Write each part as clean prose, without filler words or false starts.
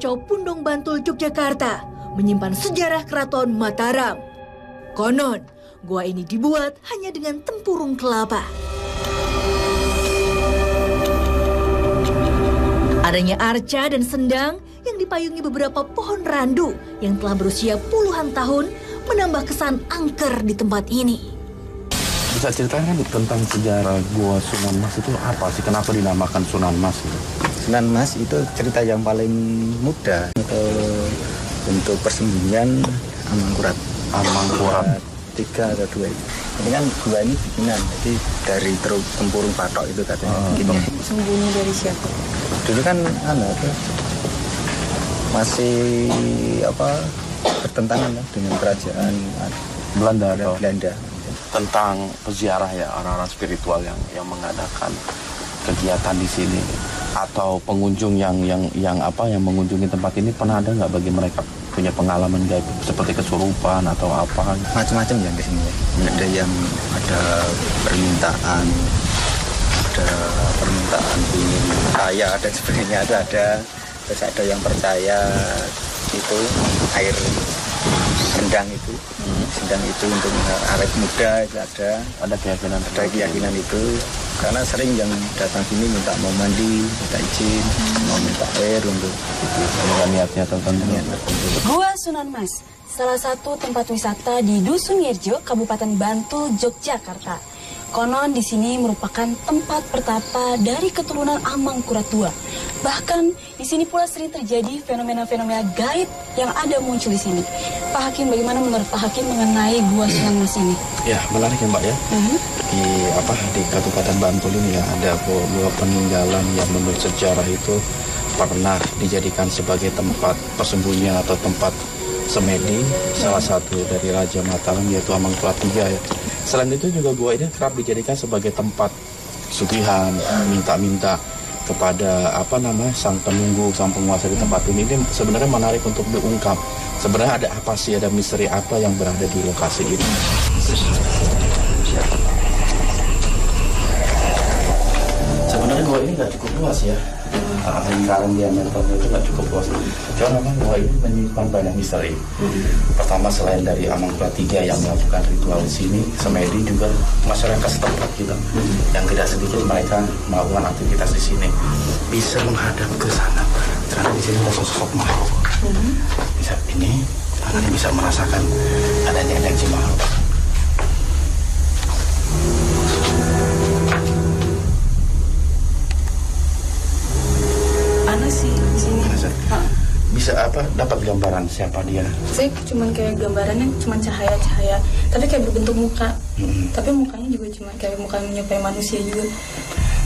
Ancol Pundong Bantul, Yogyakarta, menyimpan sejarah Keraton Mataram. Konon, gua ini dibuat hanya dengan tempurung kelapa. Adanya arca dan sendang yang dipayungi beberapa pohon randu yang telah berusia puluhan tahun menambah kesan angker di tempat ini. Bisa ceritakan tentang sejarah Gua Sunan Mas itu apa sih? Kenapa dinamakan Sunan Mas itu? Sunan Mas itu cerita yang paling mudah untuk persembunyian Amangkurat. Amangkurat 3 atau 2 itu. Ini kan gua ini bikinan, jadi dari tempurung patok itu katanya bikinnya. Sembunyi dari siapa? Dulu kan masih bertentangan dengan kerajaan Belanda. Tentang peziarah ya, orang-orang spiritual yang mengadakan kegiatan di sini atau pengunjung yang mengunjungi tempat ini, pernah ada nggak bagi mereka punya pengalaman gaib seperti kesurupan atau apa? Macam-macam yang di sini ya. Ada yang ada permintaan ingin kaya dan sebagainya ada. Terus ada yang percaya itu air sendang itu untuk awet muda itu ada keyakinan itu, karena sering yang datang sini mau mandi, minta izin, mau minta air untuk itu dengan niatnya tertentu. Gua Sunan Mas, salah satu tempat wisata di Dusun Yerjo, Kabupaten Bantul, Yogyakarta. Konon di sini merupakan tempat pertapa dari keturunan Amangkurat II. Bahkan di sini pula sering terjadi fenomena-fenomena gaib yang ada muncul di sini. Pak Hakim, bagaimana menurut Pak Hakim mengenai Gua Sunan Mas ini? Ya, menarik ya Mbak ya. Di Kabupaten Bantul ini ya ada dua peninggalan yang menurut sejarah itu pernah dijadikan sebagai tempat persembunyian atau tempat semedi salah satu dari Raja Mataram, yaitu Amangkurat III ya. Selain itu juga gua ini kerap dijadikan sebagai tempat sugihan, minta-minta kepada sang penunggu, sang penguasa di tempat ini. Ini sebenarnya menarik untuk diungkap. Sebenarnya ada apa sih, ada misteri apa yang berada di lokasi ini? Sebenarnya gua ini nggak cukup luas ya. Lingkaran diameternya itu nggak cukup luas. Cuma memang gua ini menyimpan banyak misteri. Pertama, selain dari Amangkurat III yang melakukan ritual di sini, semedi juga masyarakat setempat gitu, yang tidak sedikit mereka melakukan aktivitas di sini. Bisa menghadap ke sana, karena di sini ada sosok makhluk. Bisa ini, karena bisa merasakan adanya energi makhluk. Sih di sini. Bisa dapat gambaran siapa dia? Saya cuma kayak gambarannya cuma cahaya-cahaya, tapi kayak berbentuk muka. Tapi mukanya juga cuma kayak muka menyerupai manusia juga.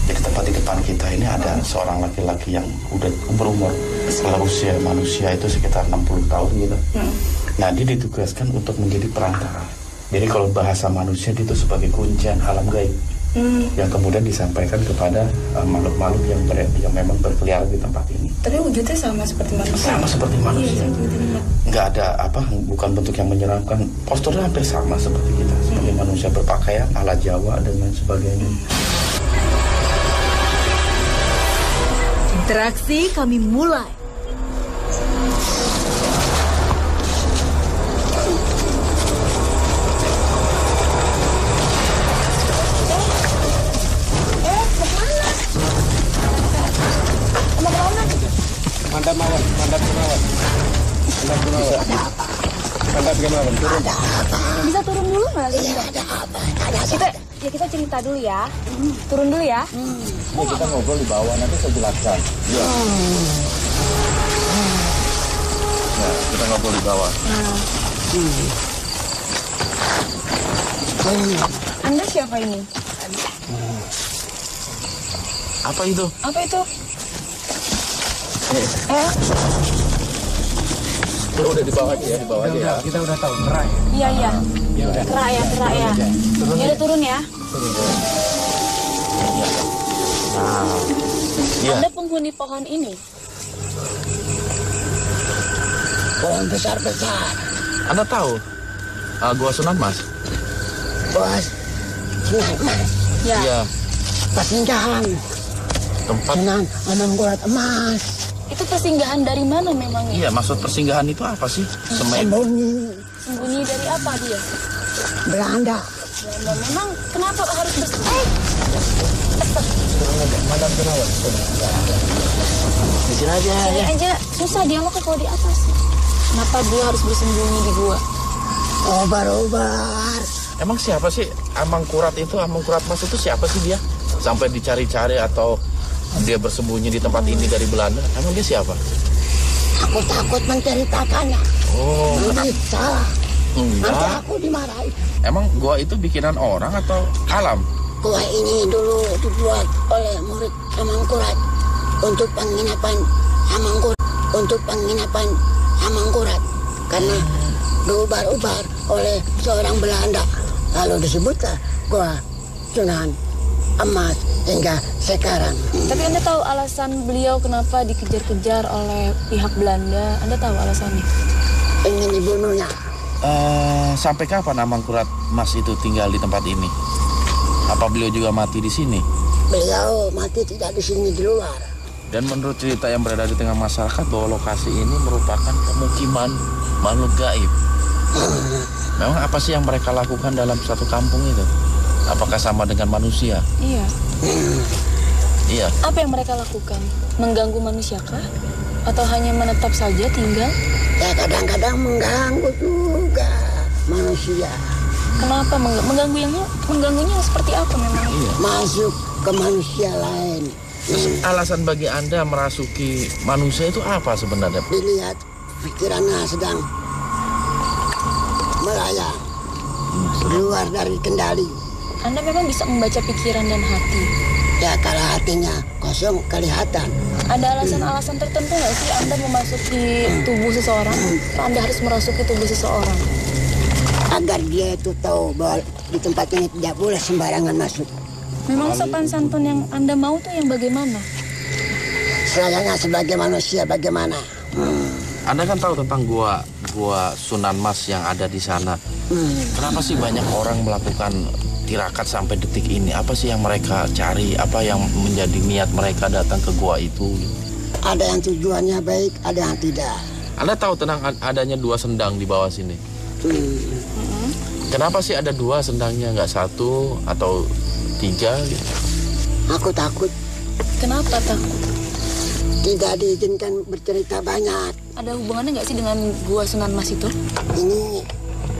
Jadi tempat di depan kita ini ada seorang laki-laki yang udah berumur, kalau usia manusia itu sekitar 60 tahun gitu. Nah, dia ditugaskan untuk menjadi perantara. Jadi kalau bahasa manusia itu sebagai kuncian alam gaib. Yang kemudian disampaikan kepada makhluk-makhluk yang memang berkeliaran di tempat ini. Tapi wujudnya sama seperti manusia. Sama seperti manusia. Nggak ada bukan bentuk yang menyeramkan. Posturnya hampir sama seperti kita, seperti manusia, berpakaian ala Jawa dan lain sebagainya. Interaksi kami mulai. Bisa turun dulu nggak? Kita cerita dulu ya. Turun dulu ya. Kita ngobrol di bawah, nanti saya jelaskan. Kita ngobrol di bawah. Anda siapa ini? Apa itu? Apa itu? Udah di bawah aja ya, Kita udah tahu, kerak. Iya. Kerak ya. Ya udah turun ya. Anda penghuni pohon ini? Pohon besar-besar. Anda tahu Gua Sunan Mas? Bos. Ya. Iya. Peninggalan Tempat Sunan Amangkurat Emas. Itu persinggahan dari mana memangnya? Iya, maksud persinggahan itu apa sih? Sembunyi Sembunyi dari apa dia? Belanda. Belanda. Memang kenapa harus Di sini aja Sini aja susah dia mau kalau di atas. Kenapa dia harus bersembunyi di gua? Obar-obar. Emang siapa sih Amangkurat itu? Amangkurat Mas itu siapa sih dia? Sampai dicari-cari atau dia bersembunyi di tempat ini dari Belanda? Emang dia siapa? Aku takut menceritakannya. Oh, Nanti salah. Nanti enggak. aku dimarahi. Emang gua itu bikinan orang atau alam? Gua ini dulu dibuat oleh murid Amangkurat untuk penginapan Amangkurat. Untuk penginapan Amangkurat. Karena diubar-ubar oleh seorang Belanda. Lalu disebutlah gua Sunan Emas hingga sekarang. Tapi Anda tahu alasan beliau kenapa dikejar-kejar oleh pihak Belanda? Anda tahu alasannya? Ingin dibunuhnya. Sampai kapan Amangkurat Mas itu tinggal di tempat ini? Apa beliau juga mati di sini? Beliau mati tidak di sini, di luar. Dan menurut cerita yang berada di tengah masyarakat bahwa lokasi ini merupakan pemukiman makhluk gaib. Memang apa sih yang mereka lakukan dalam satu kampung itu? Apakah sama dengan manusia? Iya. Iya. Apa yang mereka lakukan? Mengganggu manusia kah? Atau hanya menetap saja tinggal? Ya kadang-kadang mengganggu juga manusia. Kenapa mengganggunya seperti apa memang? Iya. Masuk ke manusia lain. Terus alasan bagi Anda merasuki manusia itu apa sebenarnya? Dilihat pikirannya sedang melayang. Keluar dari kendali. Anda memang bisa membaca pikiran dan hati. Ya kalau hatinya kosong kelihatan. Ada alasan-alasan tertentu nggak sih Anda memasuki tubuh seseorang? Anda harus merasuki tubuh seseorang? Agar dia itu tahu bahwa di tempat ini tidak boleh sembarangan masuk. Memang sopan santun yang Anda mau tuh yang bagaimana? Sayangnya sebagai manusia bagaimana? Anda kan tahu tentang gua Sunan Mas yang ada di sana. Kenapa sih banyak orang melakukan tirakat sampai detik ini? Apa sih yang mereka cari? Apa yang menjadi niat mereka datang ke gua itu? Ada yang tujuannya baik, ada yang tidak. Anda tahu tentang adanya 2 sendang di bawah sini? Kenapa sih ada 2 sendangnya, nggak 1 atau 3 gitu? Aku takut Kenapa takut? tidak diizinkan bercerita banyak. Ada hubungannya nggak sih dengan gua Sunan Mas itu? Ini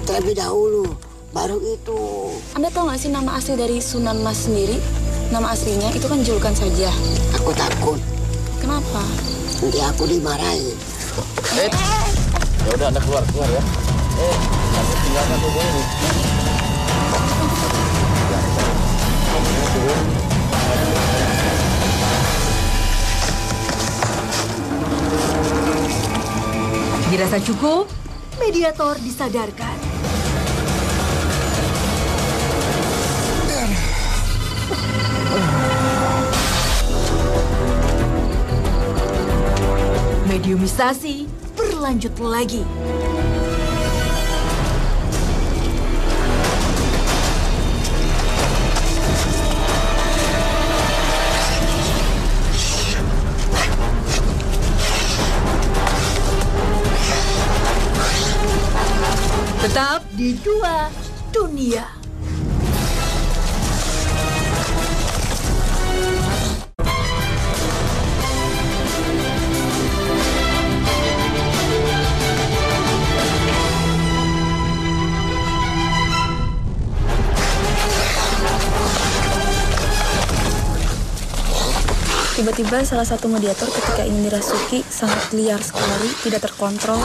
terlebih dahulu, baru itu. Anda tahu nggak sih nama asli dari Sunan Mas sendiri? Nama aslinya itu kan julukan saja. Aku takut Kenapa? nanti aku dimarahi. Ya udah Anda keluar ya. Anda tinggalkan tubuh ini. Dirasa cukup, mediator disadarkan. Mediumisasi berlanjut lagi. Tetap di 2 Dunia. Tiba-tiba salah satu mediator ketika ingin dirasuki sangat liar sekali, tidak terkontrol.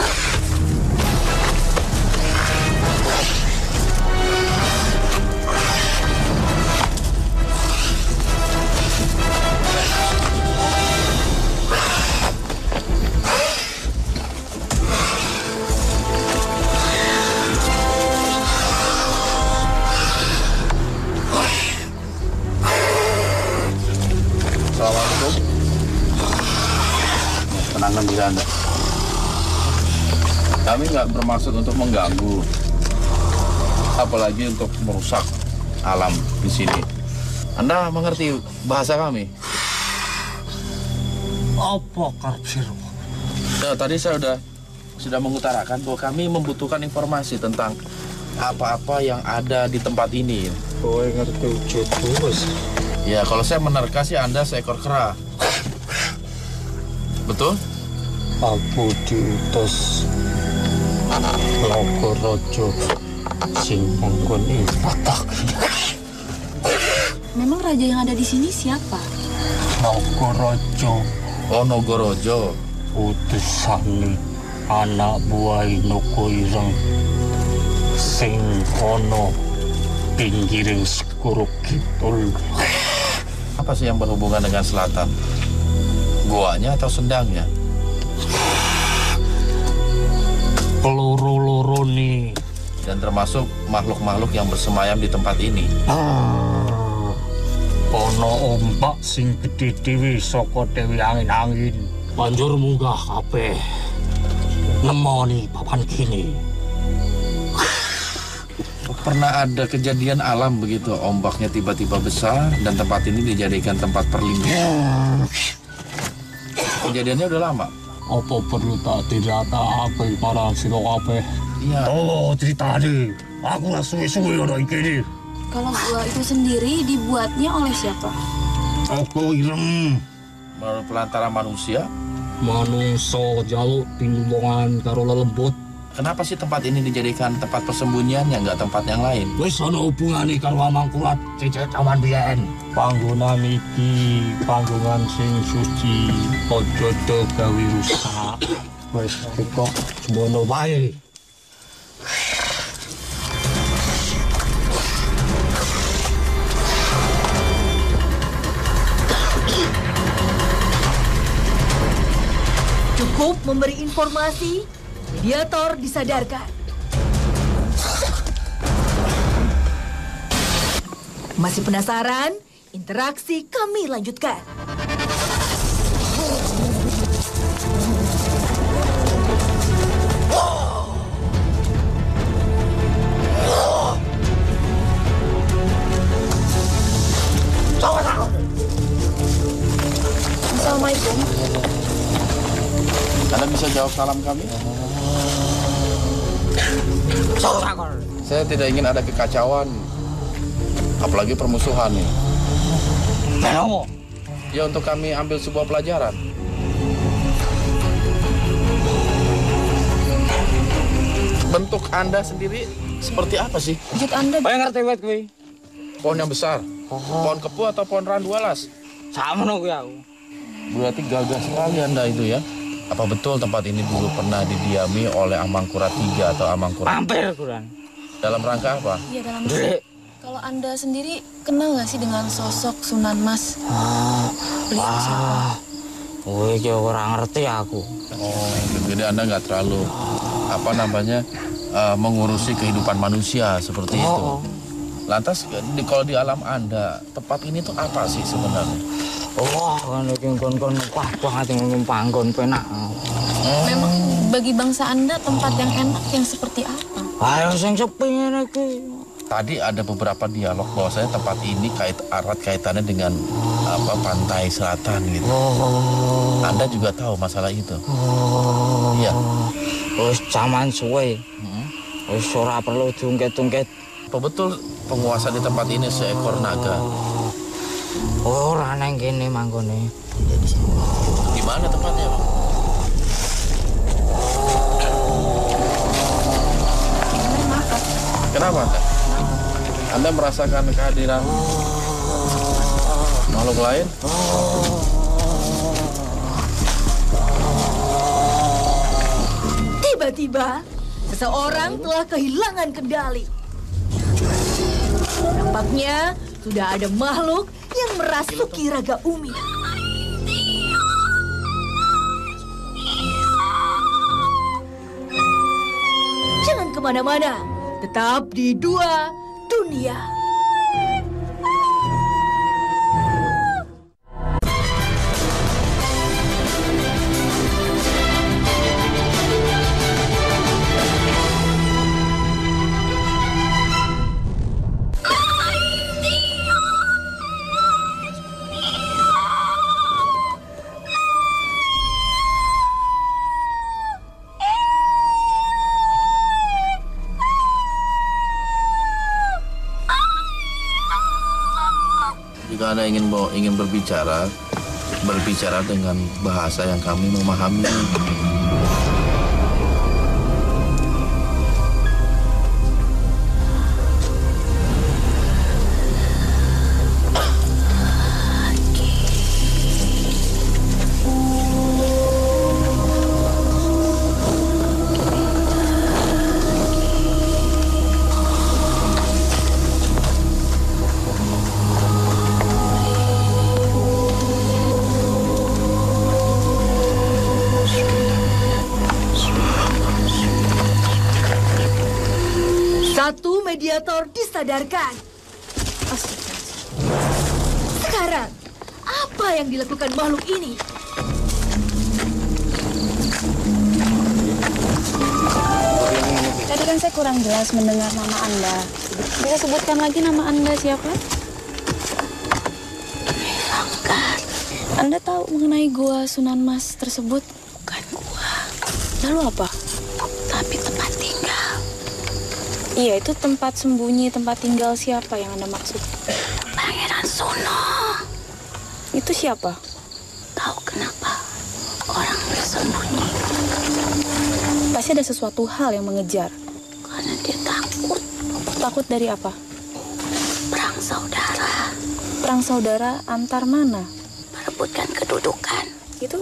Assalamualaikum. Tenangkan diri Anda. Kami nggak bermaksud untuk mengganggu, apalagi untuk merusak alam di sini. Anda mengerti bahasa kami? Apa karep sira? Ya, tadi saya sudah mengutarakan bahwa kami membutuhkan informasi tentang apa-apa yang ada di tempat ini. Kowe ngerti wujudku, Bos? Ya, kalau saya menerka sih Anda seekor kera. Betul? Aku diutus Nagaraja sing manggon ing Batak. Memang raja yang ada di sini siapa? Nagaraja Oh, Nagaraja. utusane anak buah Noko Ireng sing ana pinggiring Segoro Kidul. Apa sih yang berhubungan dengan selatan? Goanya atau sendangnya? Loro-loro nih. Dan termasuk makhluk-makhluk yang bersemayam di tempat ini. Ana ombak sing gedhe dhewe saka dewi angin-angin. Banjur munggah kabeh. Nemoni papan kini. Pernah ada kejadian alam begitu, ombaknya tiba-tiba besar dan tempat ini dijadikan tempat perlindungan. Kejadiannya udah lama. Apa perlu tak diratake para sira kabeh? Iya. Oh, ceritane. Aku lah suwe-suwe ana iki iki. Kalau gua itu sendiri dibuatnya oleh siapa? Aku ireng. Melalui pelantara manusia. Manungsa jaluk pinulungan karo lelembut. Kenapa sih tempat ini dijadikan tempat persembunyian yang nggak tempat yang lain? Wis ana hubungane karo Amangkurat cecek jaman biyen. Panggonan iki panggonan sing suci, aja do gawe rusak. Wis kok semono wae. Cukup memberi informasi, mediator disadarkan. Masih penasaran? Interaksi kami lanjutkan. Assalamualaikum. Anda bisa jawab salam kami? Saya tidak ingin ada kekacauan, apalagi permusuhan nih. Ya, untuk kami ambil sebuah pelajaran. Bentuk Anda sendiri seperti apa sih? Wujud Anda Kowe ngerti wit kuwi? Pohon yang besar? Pohon kepu atau pohon randu alas? Samono kuwi aku. Berarti gagah sekali Anda itu ya. Apa betul tempat ini dulu pernah didiami oleh Amangkurat III atau Amangkurat? Hampir kurang. Dalam rangka apa? Iya dalam Kalau Anda sendiri kenal nggak sih dengan sosok Sunan Mas? Beliau siapa? Kowe iki ora ngerti aku. Oh, jadi Anda nggak terlalu mengurusi kehidupan manusia seperti itu. Lantas kalau di alam Anda, tempat ini tuh apa sih sebenarnya? Wah, kan iki kon-kon wah banget ngomong panggon penak. Memang bagi bangsa Anda tempat yang enak yang seperti apa? Ayo sing sepi ngene iki. Tadi ada beberapa dialog bahwasanya tempat ini erat kaitannya dengan pantai selatan gitu. Anda juga tahu masalah itu? Iya. Wis zaman suwe. Wis ora perlu diungkit-ungkit. Apa betul penguasa di tempat ini seekor naga? Ora nang kene manggone. Di mana tempatnya, Bang? Kenapa Anda? Anda merasakan kehadiran makhluk lain? Tiba-tiba, seseorang telah kehilangan kendali. Nampaknya sudah ada makhluk yang merasuki raga Umi. Jangan kemana-mana, tetap di Dua Dunia. Jika Anda ingin berbicara dengan bahasa yang kami memahami. Satu mediator disadarkan. Sekarang, apa yang dilakukan makhluk ini? Tadi kan saya kurang jelas mendengar nama Anda. Bisa sebutkan lagi nama Anda siapa? Anda tahu mengenai gua Sunan Mas tersebut? Bukan gua, Lalu apa? tapi tempat tinggal. Iya, itu tempat sembunyi, tempat tinggal siapa yang Anda maksud? Pangeran Sono. Itu siapa? Tahu kenapa orang bersembunyi? Pasti ada sesuatu hal yang mengejar. Karena dia takut Takut dari apa? perang saudara, Perang saudara antar mana? merebutkan kedudukan. Itu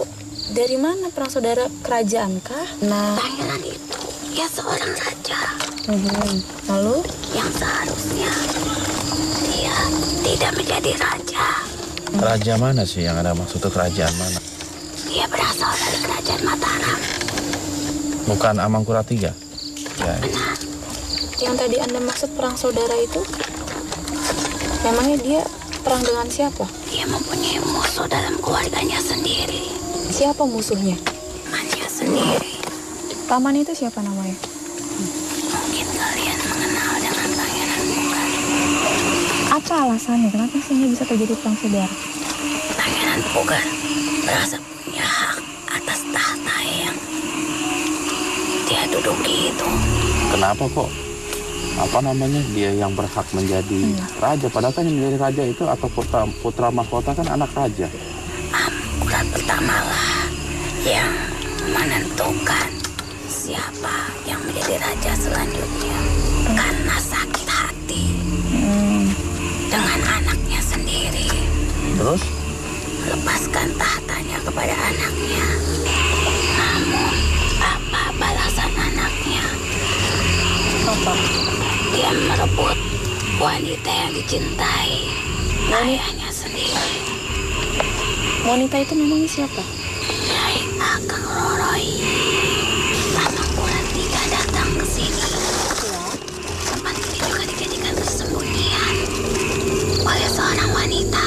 dari mana perang saudara? Kerajaan kah? Nah, Pangeran itu ya seorang raja lalu? yang seharusnya dia tidak menjadi raja. Raja mana sih yang Anda maksud, itu kerajaan mana? Dia berasal dari kerajaan Mataram. Bukan Amangkurat III? Ya. Benar. Yang tadi Anda maksud perang saudara itu? Memangnya dia perang dengan siapa? Dia mempunyai musuh dalam keluarganya sendiri. Siapa musuhnya? Temannya sendiri. Paman itu siapa namanya? Mungkin kalian mengenal dengan Pangeran Pugan. Apa alasannya? Kenapa sehingga bisa terjadi perang saudara? Pangeran Pugan merasa punya hak atas tahta yang dia duduki itu. Kenapa kok? Apa namanya? Dia yang berhak menjadi raja. Padahal kan yang menjadi raja itu atau putra mahkota kan anak raja. Amangkurat pertamalah yang menentukan siapa yang menjadi raja selanjutnya karena sakit hati dengan anaknya sendiri. Terus? Lepaskan tahtanya kepada anaknya. Namun apa balasan anaknya? Apa? Dia merebut wanita yang dicintai ayahnya sendiri. Wanita itu memangnya siapa? Nyai Ageng Roroi. Amangkurat III datang ke sini. Tempat ini juga dijadikan persembunyian oleh seorang wanita.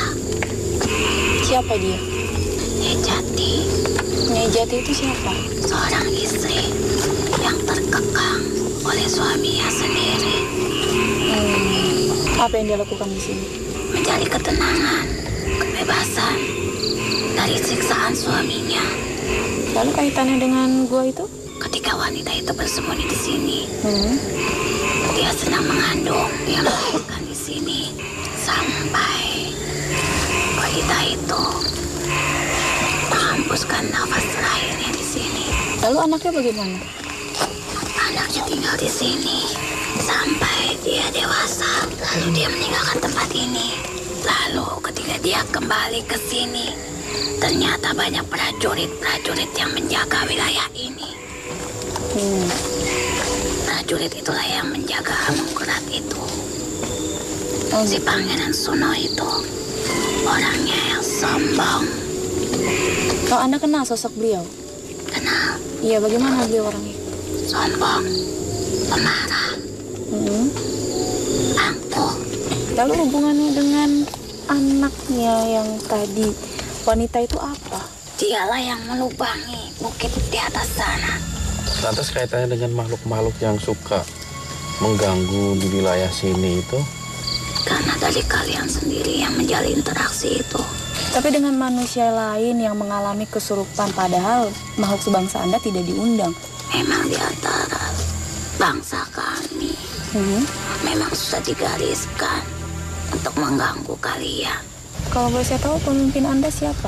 Siapa dia? Nyai Jati, Nyai Jati itu siapa? seorang istri yang terkekang oleh suaminya sendiri. Apa yang dia lakukan di sini? Mencari ketenangan, kebebasan dari siksaan suaminya. Lalu kaitannya dengan gua itu? Ketika wanita itu bersembunyi di sini, dia sedang mengandung, dia melahirkan di sini sampai wanita itu menghembuskan nafas terakhirnya di sini. Lalu anaknya bagaimana? Anaknya tinggal di sini sampai dia dewasa, lalu dia meninggalkan tempat ini. Lalu ketika dia kembali ke sini, ternyata banyak prajurit-prajurit yang menjaga wilayah ini. Prajurit itulah yang menjaga Amangkurat itu. Si Pangeran Sono itu orangnya yang sombong. Kalau Anda kenal sosok beliau? Kenal, Iya, bagaimana beliau orangnya? sombong, pemarah, angkuh. Lalu hubungannya dengan anaknya yang tadi, wanita itu apa? Dialah yang melubangi bukit di atas sana. Lantas kaitannya dengan makhluk-makhluk yang suka mengganggu di wilayah sini itu? Karena dari kalian sendiri yang menjalin interaksi itu. Tapi dengan manusia lain yang mengalami kesurupan, padahal makhluk sebangsa Anda tidak diundang. Memang di antara bangsa kami memang sudah digariskan untuk mengganggu kalian. Kalau boleh saya tahu pemimpin Anda siapa?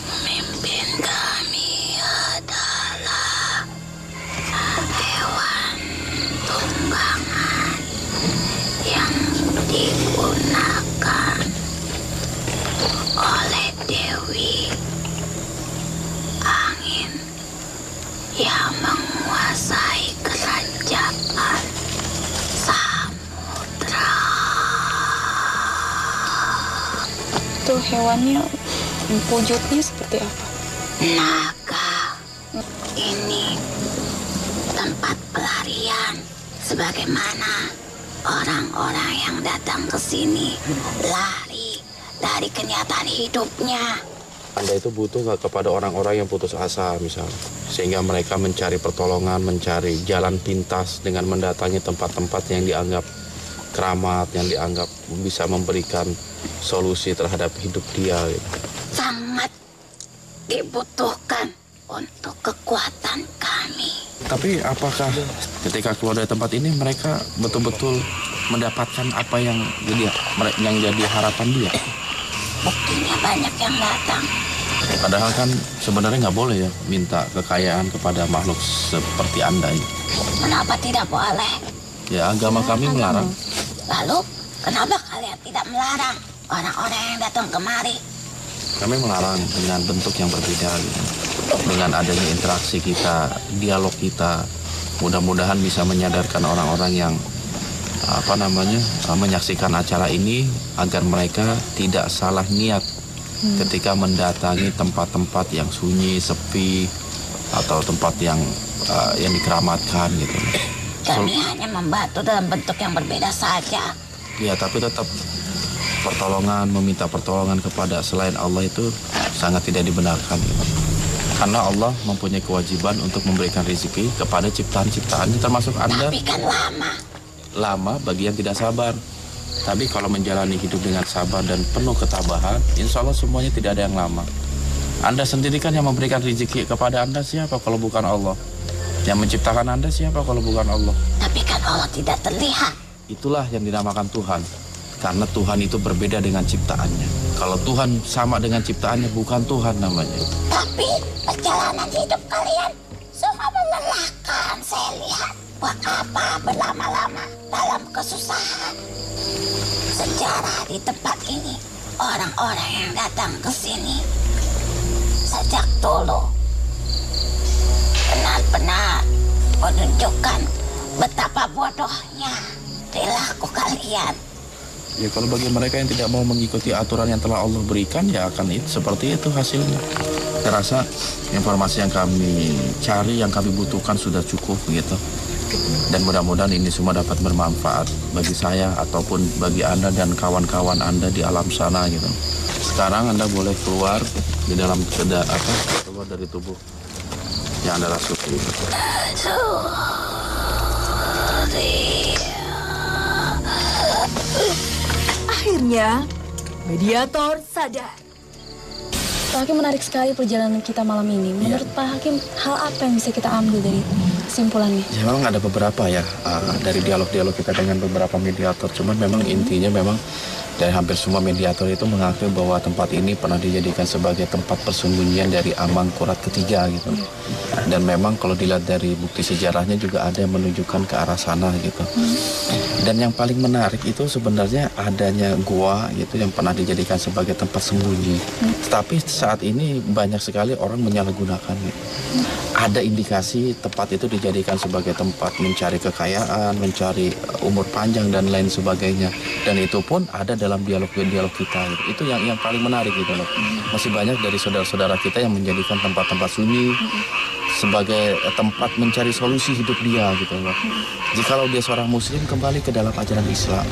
Pemimpin kami adalah hewan tunggangan yang digunakan oleh Dewi Angin yang menguasai kerajaan samudra. Itu hewannya wujudnya seperti apa? Naga. Ini tempat pelarian. Sebagaimana orang-orang yang datang ke sini lari dari kenyataan hidupnya. Anda itu butuh nggak kepada orang-orang yang putus asa misalnya, sehingga mereka mencari pertolongan, mencari jalan pintas dengan mendatangi tempat-tempat yang dianggap keramat, yang dianggap bisa memberikan solusi terhadap hidup dia gitu. Sangat dibutuhkan untuk kekuatan kami. Tapi apakah ketika keluar dari tempat ini mereka betul-betul mendapatkan apa yang jadi harapan dia? Buktinya banyak yang datang. Padahal kan sebenarnya nggak boleh ya minta kekayaan kepada makhluk seperti Anda ini. Kenapa tidak boleh? Ya agama kami melarang. Lalu, kenapa kalian tidak melarang orang-orang yang datang kemari? Kami melarang dengan bentuk yang berbeda gitu. Dengan adanya interaksi kita, dialog kita, mudah-mudahan bisa menyadarkan orang-orang yang menyaksikan acara ini agar mereka tidak salah niat ketika mendatangi tempat-tempat yang sunyi, sepi, atau tempat yang dikeramatkan gitu. Kami hanya membantu dalam bentuk yang berbeda saja. Ya, tapi tetap meminta pertolongan kepada selain Allah itu sangat tidak dibenarkan. Karena Allah mempunyai kewajiban untuk memberikan rezeki kepada ciptaan-ciptaannya, termasuk Anda. Tapi kan lama. Lama bagi yang tidak sabar. Tapi kalau menjalani hidup dengan sabar dan penuh ketabahan, insya Allah semuanya tidak ada yang lama. Anda sendiri kan yang memberikan rezeki kepada Anda, siapa kalau bukan Allah? Yang menciptakan Anda siapa kalau bukan Allah? Tapi kan Allah tidak terlihat. Itulah yang dinamakan Tuhan. Karena Tuhan itu berbeda dengan ciptaannya. Kalau Tuhan sama dengan ciptaannya, bukan Tuhan namanya. Tapi perjalanan hidup kalian semua melelahkan, saya lihat. Buat apa berlama-lama dalam kesusahan? Sejarah di tempat ini, orang-orang yang datang ke sini sejak dulu benar-benar menunjukkan betapa bodohnya perilaku kalian. Ya kalau bagi mereka yang tidak mau mengikuti aturan yang telah Allah berikan, ya akan seperti itu hasilnya. Saya rasa informasi yang kami cari, yang kami butuhkan sudah cukup begitu. Dan mudah-mudahan ini semua dapat bermanfaat bagi saya ataupun bagi Anda dan kawan-kawan Anda di alam sana gitu. Sekarang Anda boleh keluar di dalam keluar dari tubuh yang Anda rasuki. Akhirnya, mediator sadar. Pak Hakim, menarik sekali perjalanan kita malam ini. Menurut Pak Hakim, hal apa yang bisa kita ambil dari kesimpulannya? Ya memang ada beberapa ya dari dialog-dialog kita dengan beberapa mediator. Cuman memang intinya memang dari hampir semua mediator itu mengakui bahwa tempat ini pernah dijadikan sebagai tempat persembunyian dari Amangkurat ketiga gitu. Dan memang kalau dilihat dari bukti sejarahnya juga ada yang menunjukkan ke arah sana gitu. Dan yang paling menarik itu sebenarnya adanya gua gitu yang pernah dijadikan sebagai tempat sembunyi. Tapi saat ini banyak sekali orang menyalahgunakannya. Ada indikasi tempat itu dijadikan sebagai tempat mencari kekayaan, mencari umur panjang dan lain sebagainya. Dan itu pun ada dalam dialog-dialog kita. Gitu. Itu yang paling menarik gitu loh. Masih banyak dari saudara-saudara kita yang menjadikan tempat-tempat sunyi sebagai tempat mencari solusi hidup dia gitu loh. Jikalau dia seorang muslim kembali ke dalam ajaran Islam,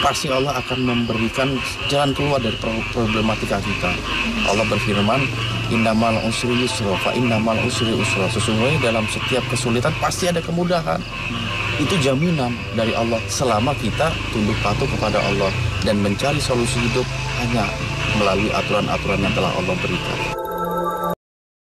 pasti Allah akan memberikan jalan keluar dari problematika kita. Allah berfirman, innamal usri yusra fa innamal usri usra. Sesungguhnya dalam setiap kesulitan pasti ada kemudahan. Itu jaminan dari Allah selama kita tunduk patuh kepada Allah dan mencari solusi hidup hanya melalui aturan-aturan yang telah Allah berikan.